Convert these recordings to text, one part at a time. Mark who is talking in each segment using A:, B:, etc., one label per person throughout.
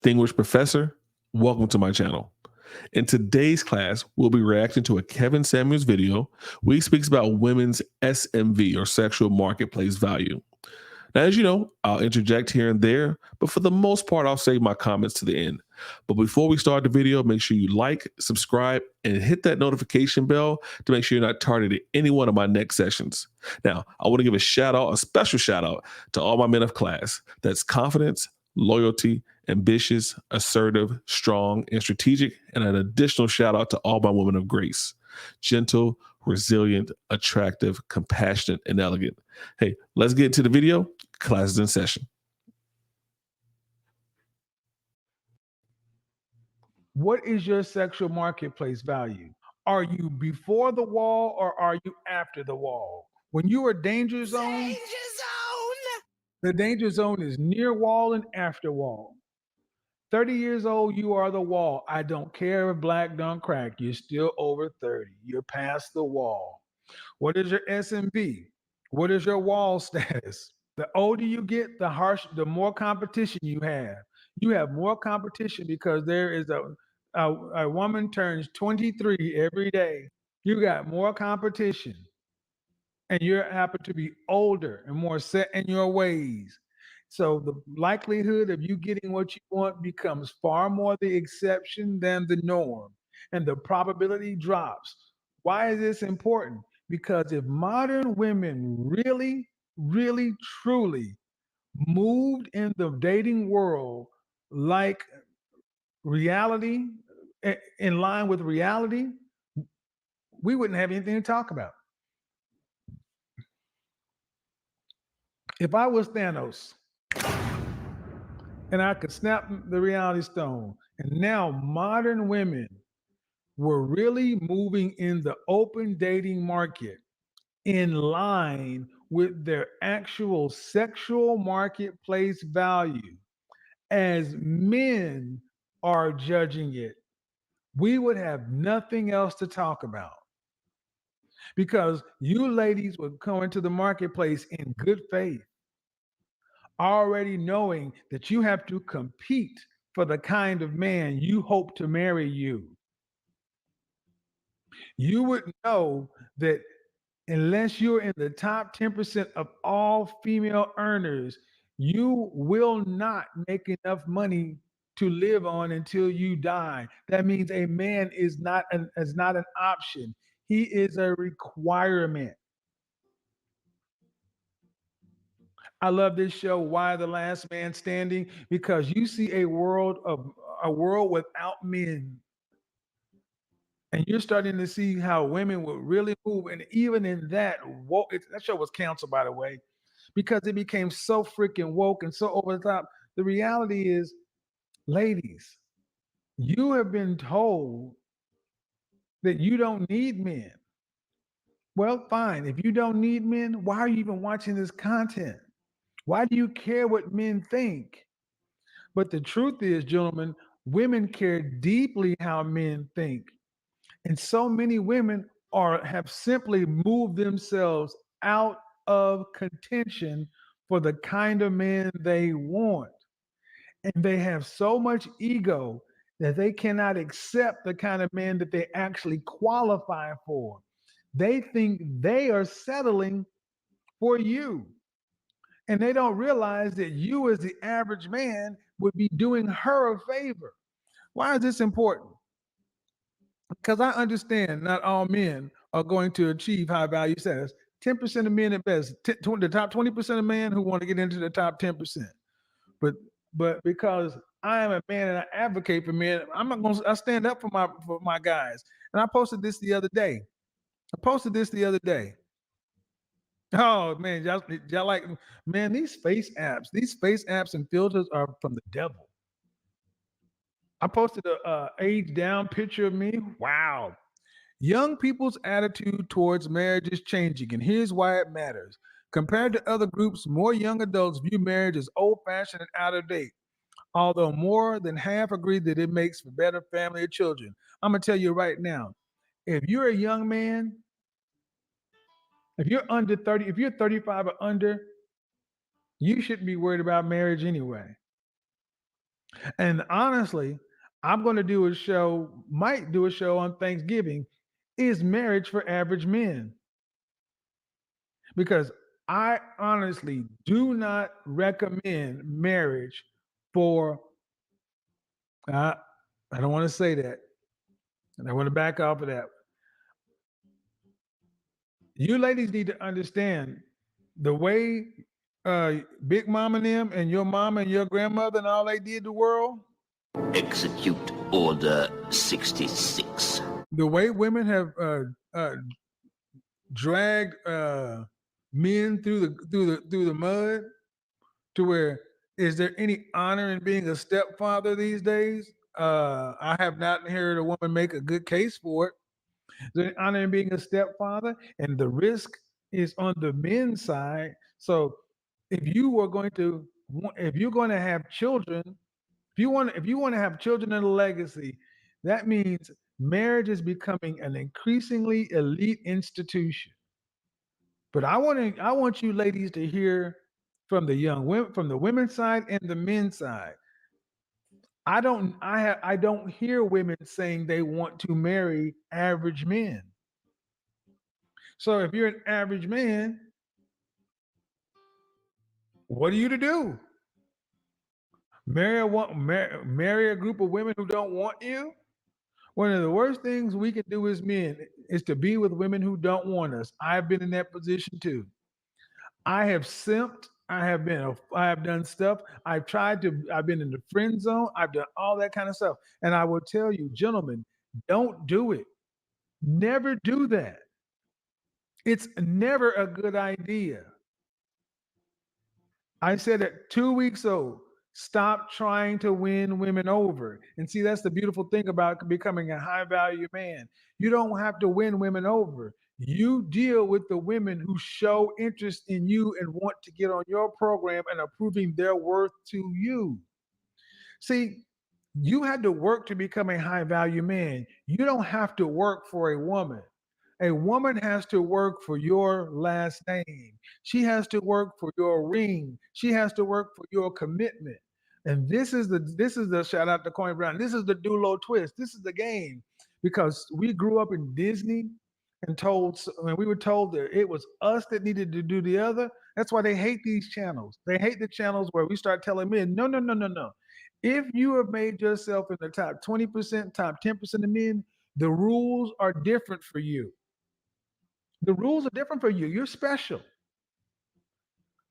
A: Distinguished professor, welcome to my channel. In today's class, we'll be reacting to a Kevin Samuels video where he speaks about women's SMV or sexual marketplace value. Now, as you know, I'll interject here and there, but for the most part, I'll save my comments to the end. But before we start the video, make sure you like, subscribe, and hit that notification bell to make sure you're not targeted any one of my next sessions. Now, I want to give a special shout out to all my men of class. That's confidence, loyalty, ambitious, assertive, strong, and strategic, and an additional shout out to all my women of grace. Gentle, resilient, attractive, compassionate, and elegant. Hey, let's get into the video. Class is in session.
B: What is your sexual marketplace value? Are you before the wall or are you after the wall? When you are danger zone, the danger zone is near wall and after wall. 30 years old, you are the wall. I don't care if black don't crack. You're still over 30. You're past the wall. What is your SMV? What is your wall status? The older you get, the more competition you have. You have more competition because there is a woman turns 23 every day. You got more competition, and you happen to be older and more set in your ways. So the likelihood of you getting what you want becomes far more the exception than the norm, and the probability drops. Why is this important? Because if modern women really, really, truly moved in the dating world like reality, in line with reality, we wouldn't have anything to talk about. If I was Thanos and I could snap the reality stone, and now modern women were really moving in the open dating market in line with their actual sexual marketplace value as men are judging it, we would have nothing else to talk about, because you ladies would come into the marketplace in good faith, already knowing that you have to compete for the kind of man you hope to marry you. You would know that unless you're in the top 10% of all female earners, you will not make enough money to live on until you die. That means a man is not an option. He is a requirement. I love this show, Why the Last Man Standing, because you see a world without men. And you're starting to see how women will really move. And even in that, that show was canceled, by the way, because it became so freaking woke and so over the top. The reality is, ladies, you have been told that you don't need men. Well, fine. If you don't need men, why are you even watching this content? Why do you care what men think? But the truth is, gentlemen, women care deeply how men think. And so many women have simply moved themselves out of contention for the kind of man they want. And they have so much ego that they cannot accept the kind of man that they actually qualify for. They think they are settling for you. And they don't realize that you, as the average man, would be doing her a favor. Why is this important? Because I understand not all men are going to achieve high value status. 10% of men at best, the top 20% of men who want to get into the top 10%. But because I am a man and I advocate for men, I stand up for my guys. And I posted this the other day. Oh man, y'all like, man, these face apps and filters are from the devil. I posted a age down picture of me. Wow. Young people's attitude towards marriage is changing, and here's why it matters. Compared to other groups, more young adults view marriage as old fashioned and out of date, although more than half agree that it makes for better family and children. I'm going to tell you right now, if you're a young man, if you're under 30, if you're 35 or under, you shouldn't be worried about marriage anyway. And honestly, I'm going to do a show, might do a show on Thanksgiving. Is marriage for average men? Because I honestly do not recommend marriage for, uh, I don't want to say that. And I want to back off of that. You ladies need to understand the way Big Mama and them and your mama and your grandmother and all they did the world,
C: Execute Order 66.
B: the way women have dragged men through the mud to where is there any honor in being a stepfather these days? I have not heard a woman make a good case for it. Is there any honor in being a stepfather? And the risk is on the men's side. So if you're going to have children, if you want to have children in a legacy, that means marriage is becoming an increasingly elite institution. But I want you ladies to hear from the young women, from the women's side and the men's side. I don't hear women saying they want to marry average men. So if you're an average man, what are you to do? Marry a group of women who don't want you? One of the worst things we can do as men is to be with women who don't want us. I've been in that position too. I have simped. I have done stuff. I've been in the friend zone. I've done all that kind of stuff. And I will tell you, gentlemen, don't do it. Never do that. It's never a good idea. I said it 2 weeks old. Stop trying to win women over. And see, that's the beautiful thing about becoming a high value man. You don't have to win women over. You deal with the women who show interest in you and want to get on your program and are proving their worth to you. See, you had to work to become a high value man. You don't have to work for a woman. A woman has to work for your last name. She has to work for your ring. She has to work for your commitment. And this is the shout out to Coin Brown. This is the Dulo twist. This is the game because we grew up in Disney and when we were told that it was us that needed to do the other. That's why they hate these channels. They hate the channels where we start telling men, no, no, no, no, no. If you have made yourself in the top 20%, top 10% of men, the rules are different for you. The rules are different for you. You're special.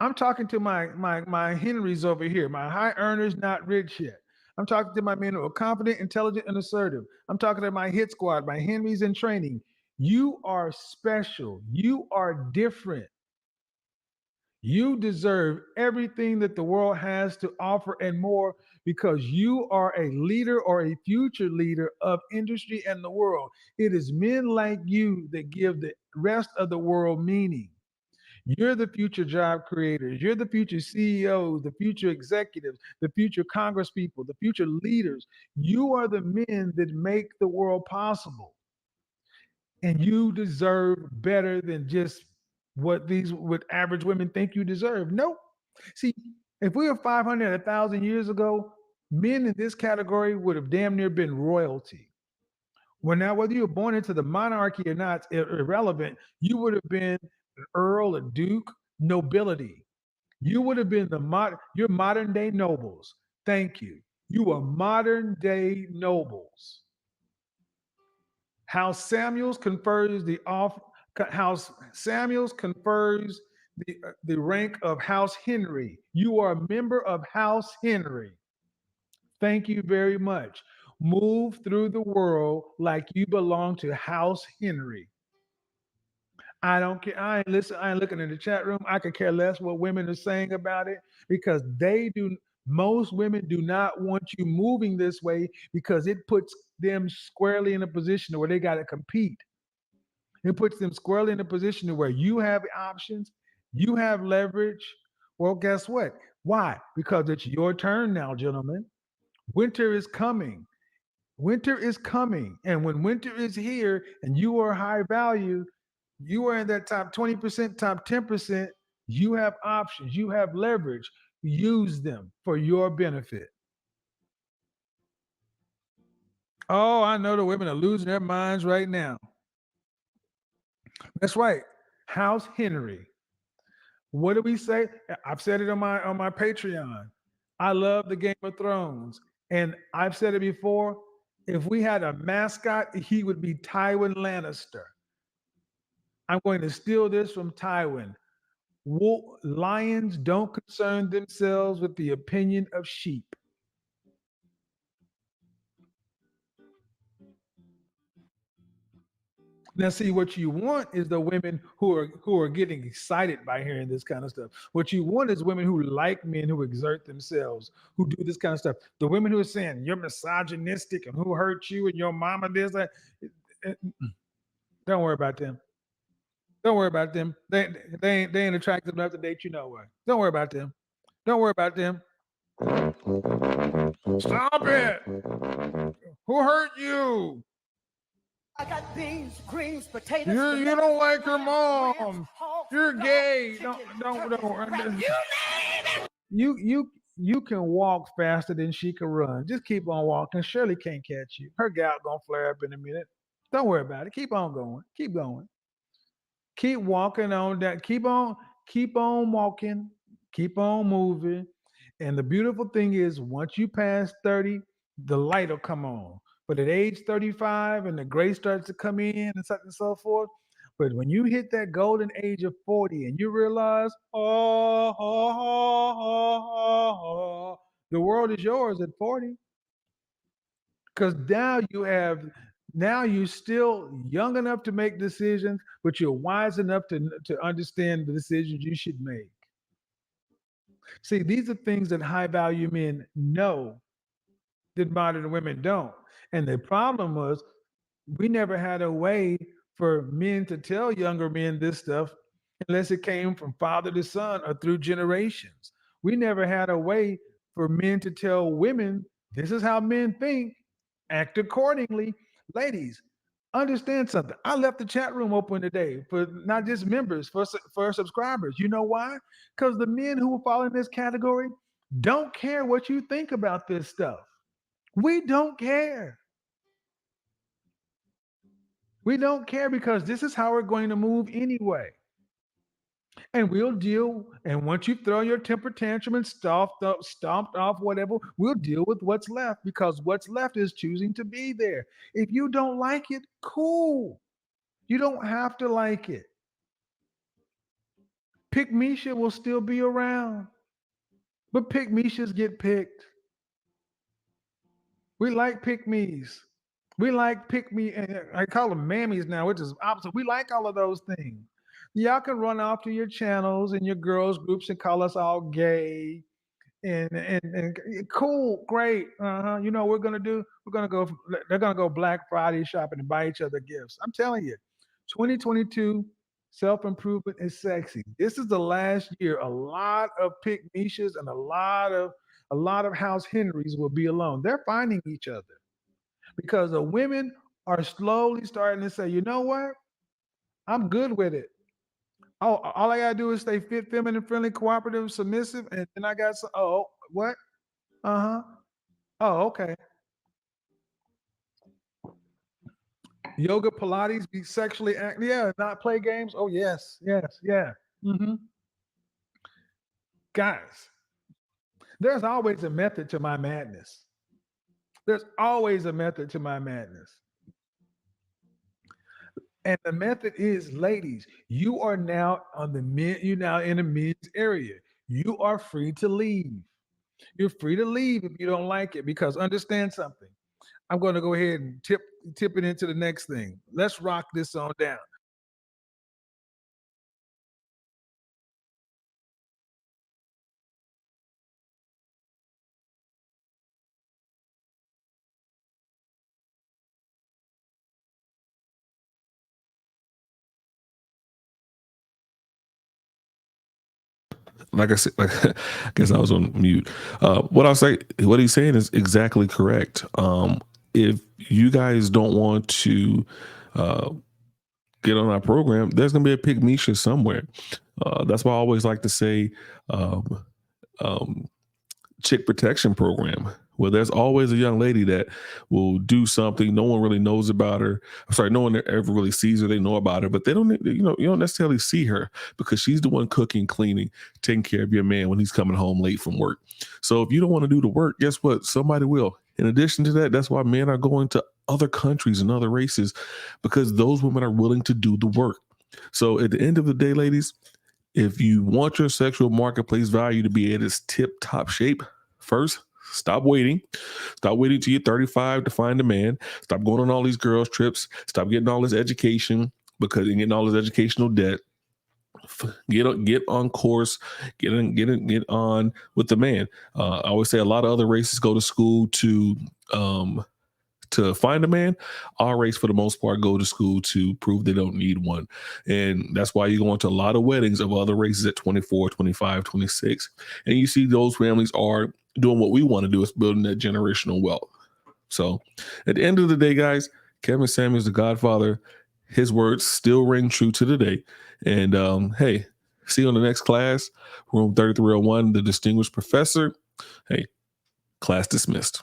B: I'm talking to my Henrys over here, my high earners, not rich yet. I'm talking to my men who are confident, intelligent, and assertive. I'm talking to my hit squad, my Henrys in training. You are special. You are different. You deserve everything that the world has to offer and more because you are a leader or a future leader of industry and the world. It is men like you that give the rest of the world meaning. You're the future job creators. You're the future CEOs, the future executives, the future congresspeople, the future leaders. You are the men that make the world possible. And you deserve better than just what average women think you deserve. Nope. See, if we were 500, 1,000 years ago, men in this category would have damn near been royalty. Well, now whether you were born into the monarchy or not, irrelevant. You would have been an earl, a duke, nobility. You would have been you're modern day nobles. Thank you. You are modern day nobles. How Samuels confers the off House Samuels confers the rank of House Henry. You are a member of House Henry. Thank you very much. Move through the world like you belong to House Henry. I don't care. I ain't listen. I ain't looking in the chat room. I could care less what women are saying about it because they do. Most women do not want you moving this way because it puts them squarely in a position where they got to compete. It puts them squarely in a position where you have options, you have leverage. Well, guess what? Why? Because it's your turn now, gentlemen. Winter is coming. Winter is coming. And when winter is here and you are high value, you are in that top 20%, top 10%, you have options, you have leverage. Use them for your benefit. Oh, I know the women are losing their minds right now. That's right. House Henry. What do we say? I've said it on my Patreon. I love the Game of Thrones. And I've said it before. If we had a mascot, he would be Tywin Lannister. I'm going to steal this from Tywin. Lions don't concern themselves with the opinion of sheep. Now, see, what you want is the women who are getting excited by hearing this kind of stuff. What you want is women who like men who exert themselves, who do this kind of stuff. The women who are saying you're misogynistic and who hurt you and your mama this, that. Don't worry about them. Don't worry about them. They ain't attractive enough to date you no way. Don't worry about them. Don't worry about them. Stop it. Who hurt you?
D: I got beans, greens, potatoes.
B: You don't like your mom. You're gay. Don't. You can walk faster than she can run. Just keep on walking. Shirley can't catch you. Her gout gonna flare up in a minute. Don't worry about it. Keep on going. Keep going. Keep walking on that. Keep on walking. Keep on moving. And the beautiful thing is, once you pass 30, the light will come on. But at age 35, and the gray starts to come in and such and so forth. But when you hit that golden age of 40 and you realize, the world is yours at 40. Because now you're still young enough to make decisions, but you're wise enough to understand the decisions you should make. See, these are things that high value men know that modern women don't. And the problem was we never had a way for men to tell younger men this stuff unless it came from father to son or through generations. We never had a way for men to tell women, this is how men think, act accordingly. Ladies, understand something. I left the chat room open today for not just members, for subscribers. You know why? Because the men who fall in this category don't care what you think about this stuff. We don't care. We don't care because this is how we're going to move anyway. And we'll deal. And once you throw your temper tantrum and stomped off whatever, we'll deal with what's left because what's left is choosing to be there. If you don't like it, cool. You don't have to like it. Pick Misha will still be around, but pick Mishas get picked. We like pick me's. We like pick me. I call them mammies now, which is opposite. We like all of those things. Y'all can run off to your channels and your girls groups and call us all gay and cool, great. You know what we're gonna do? They're gonna go Black Friday shopping and buy each other gifts. I'm telling you, 2022 self-improvement is sexy. This is the last year. A lot of pick Mishas and a lot of House Henrys will be alone. They're finding each other because the women are slowly starting to say, you know what? I'm good with it. Oh, all I gotta do is stay fit, feminine, friendly, cooperative, submissive, and then I got some. Oh, what? Uh-huh. Oh, okay. Yoga, Pilates, be sexually active. Yeah, not play games. Oh, yes, yeah. Mm-hmm. Guys, there's always a method to my madness. There's always a method to my madness. And the method is, ladies, you are now you're now in a men's area. You are free to leave. You're free to leave if you don't like it, because understand something. I'm going to go ahead and tip it into the next thing. Let's rock this on down.
A: Like I said, I guess I was on mute. What he's saying is exactly correct. If you guys don't want to get on our program, there's gonna be a Pick Misha somewhere. That's why I always like to say chick protection program. Well, there's always a young lady that will do something. No one really knows about her. I'm sorry, no one ever really sees her. They know about her, but they don't, you don't necessarily see her because she's the one cooking, cleaning, taking care of your man when he's coming home late from work. So if you don't want to do the work, guess what? Somebody will. In addition to that, that's why men are going to other countries and other races, because those women are willing to do the work. So at the end of the day, ladies, if you want your sexual marketplace value to be at its tip top shape, first, stop waiting. Stop waiting till you're 35 to find a man. Stop going on all these girls' trips. Stop getting all this education because you're getting all this educational debt. Get on course. Get on with the man. I always say a lot of other races go to school to find a man. Our race, for the most part, go to school to prove they don't need one. And that's why you go into a lot of weddings of other races at 24, 25, 26. And you see those families are doing what we want to do, is building that generational wealth. So at the end of the day, guys, Kevin Samuels, the Godfather, his words still ring true to today. And hey, see you on the next class, room 3301, the distinguished professor. Hey, class dismissed.